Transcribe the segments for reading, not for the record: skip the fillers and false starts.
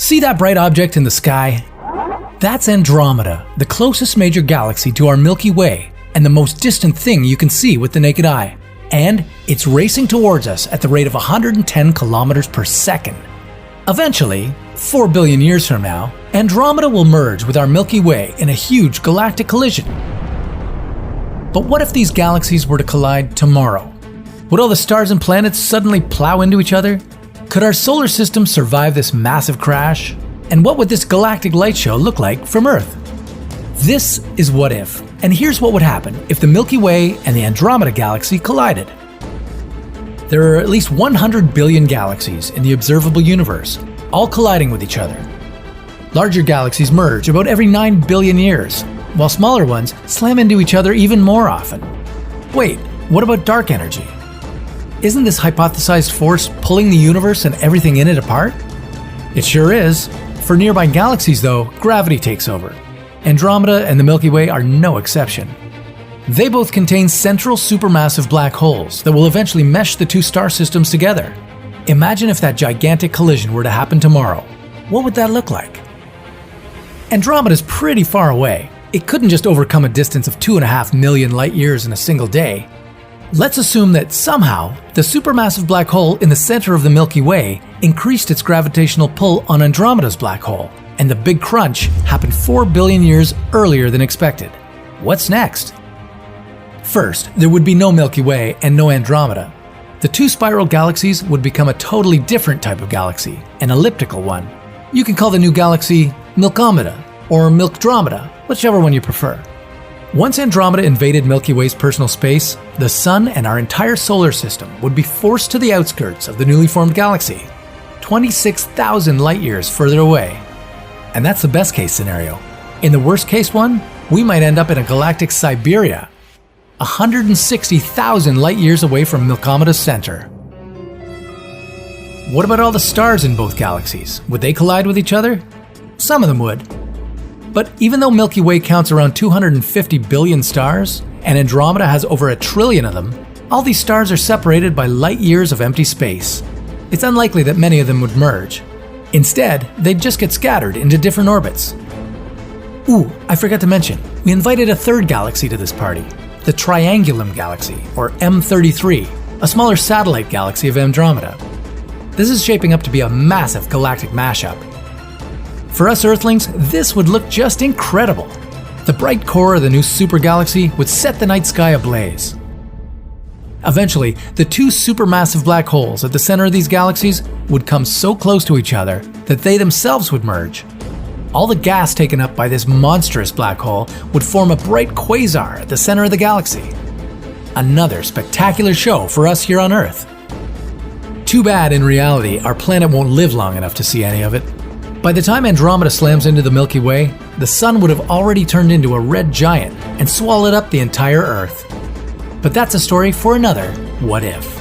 See that bright object in the sky? That's Andromeda, the closest major galaxy to our Milky Way and the most distant thing you can see with the naked eye. And it's racing towards us at the rate of 110 kilometers per second. Eventually, 4 billion years from now, Andromeda will merge with our Milky Way in a huge galactic collision. But what if these galaxies were to collide tomorrow? Would all the stars and planets suddenly plow into each other? Could our solar system survive this massive crash? And what would this galactic light show look like from Earth? This is What If, and here's what would happen if the Milky Way and the Andromeda galaxy collided. There are at least 100 billion galaxies in the observable universe, all colliding with each other. Larger galaxies merge about every 9 billion years, while smaller ones slam into each other even more often. Wait, what about dark energy? Isn't this hypothesized force pulling the universe and everything in it apart? It sure is. For nearby galaxies, though, gravity takes over. Andromeda and the Milky Way are no exception. They both contain central supermassive black holes that will eventually mesh the two star systems together. Imagine if that gigantic collision were to happen tomorrow. What would that look like? Andromeda's pretty far away. It couldn't just overcome a distance of 2.5 million light years in a single day. Let's assume that somehow the supermassive black hole in the center of the Milky Way increased its gravitational pull on Andromeda's black hole, and the big crunch happened 4 billion years earlier than expected. What's next? First, there would be no Milky Way and no Andromeda. The two spiral galaxies would become a totally different type of galaxy, an elliptical one. You can call the new galaxy Milkomeda or Milkdromeda, whichever one you prefer. Once Andromeda invaded Milky Way's personal space, the Sun and our entire solar system would be forced to the outskirts of the newly formed galaxy, 26,000 light years further away. And that's the best case scenario. In the worst case one, we might end up in a galactic Siberia, 160,000 light years away from Milkomeda's center. What about all the stars in both galaxies? Would they collide with each other? Some of them would. But even though Milky Way counts around 250 billion stars, and Andromeda has over 1 trillion of them, all these stars are separated by light years of empty space. It's unlikely that many of them would merge. Instead, they'd just get scattered into different orbits. Ooh, I forgot to mention, we invited a third galaxy to this party, the Triangulum Galaxy, or M33, a smaller satellite galaxy of Andromeda. This is shaping up to be a massive galactic mashup. For us Earthlings, this would look just incredible. The bright core of the new supergalaxy would set the night sky ablaze. Eventually, the two supermassive black holes at the center of these galaxies would come so close to each other that they themselves would merge. All the gas taken up by this monstrous black hole would form a bright quasar at the center of the galaxy. Another spectacular show for us here on Earth. Too bad in reality our planet won't live long enough to see any of it. By the time Andromeda slams into the Milky Way, the Sun would have already turned into a red giant and swallowed up the entire Earth. But that's a story for another What If.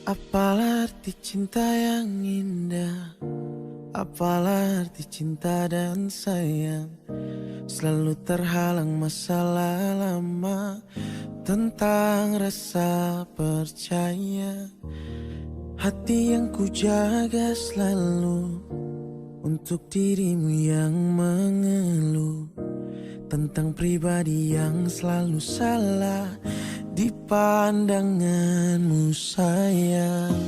Apalah arti cinta yang indah, apalah arti cinta dan sayang. Selalu terhalang masalah lama tentang rasa percaya. Hati yang ku jaga selalu untuk dirimu yang mengeluh tentang pribadi yang selalu salah di pandanganmu sayang.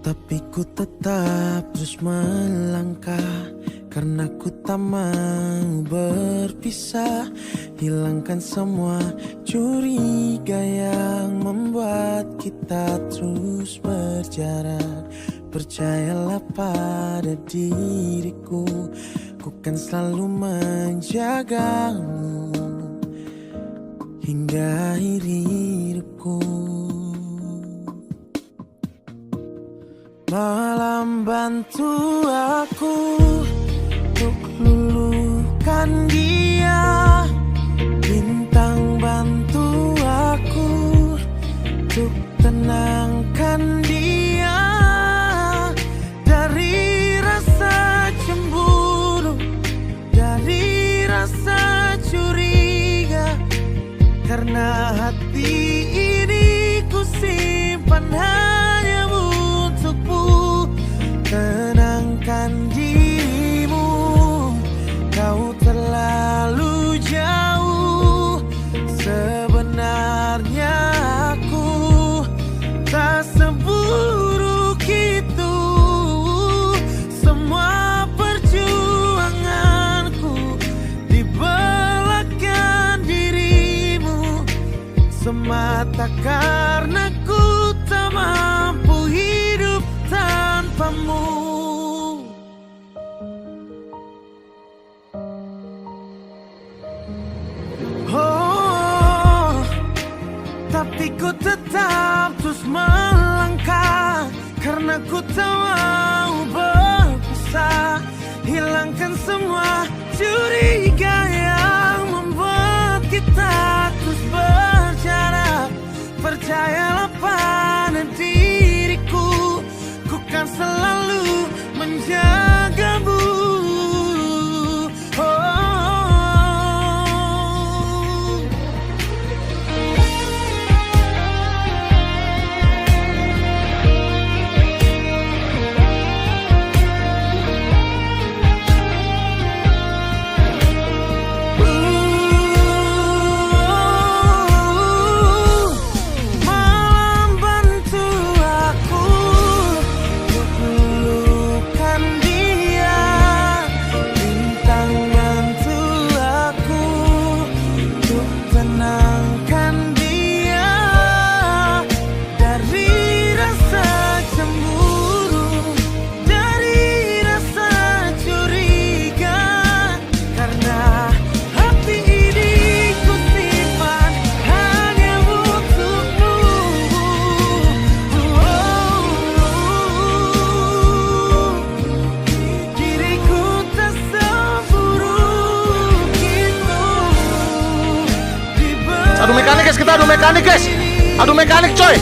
Tapi ku tetap terus melangkah karena ku tak mau berpisah. Hilangkan semua curiga yang membuat kita terus berjarak. Percayalah pada diriku, ku kan selalu menjagamu hingga akhir hidupku. Malam bantu aku untuk luluhkan dia, bintang bantu aku untuk tenangkan dia. Karena hati ini ku simpan hanya untukmu. Tenangkan dirimu, kau terlalu jauh. Sebenarnya aku tak seburuk itu. Semua perjuanganku di belakang dirimu, semata karena ku tak mampu hidup tanpamu. Oh, tapi ku tetap terus melangkah, karena ku tak mau berpisah. Hilangkan semua curiga yang membuat kita terus berjarak. Percayalah pada diriku, ku kan selalu menjagamu. Adu mekanik guys, kita adu mekanik guys. Adu mekanik coy.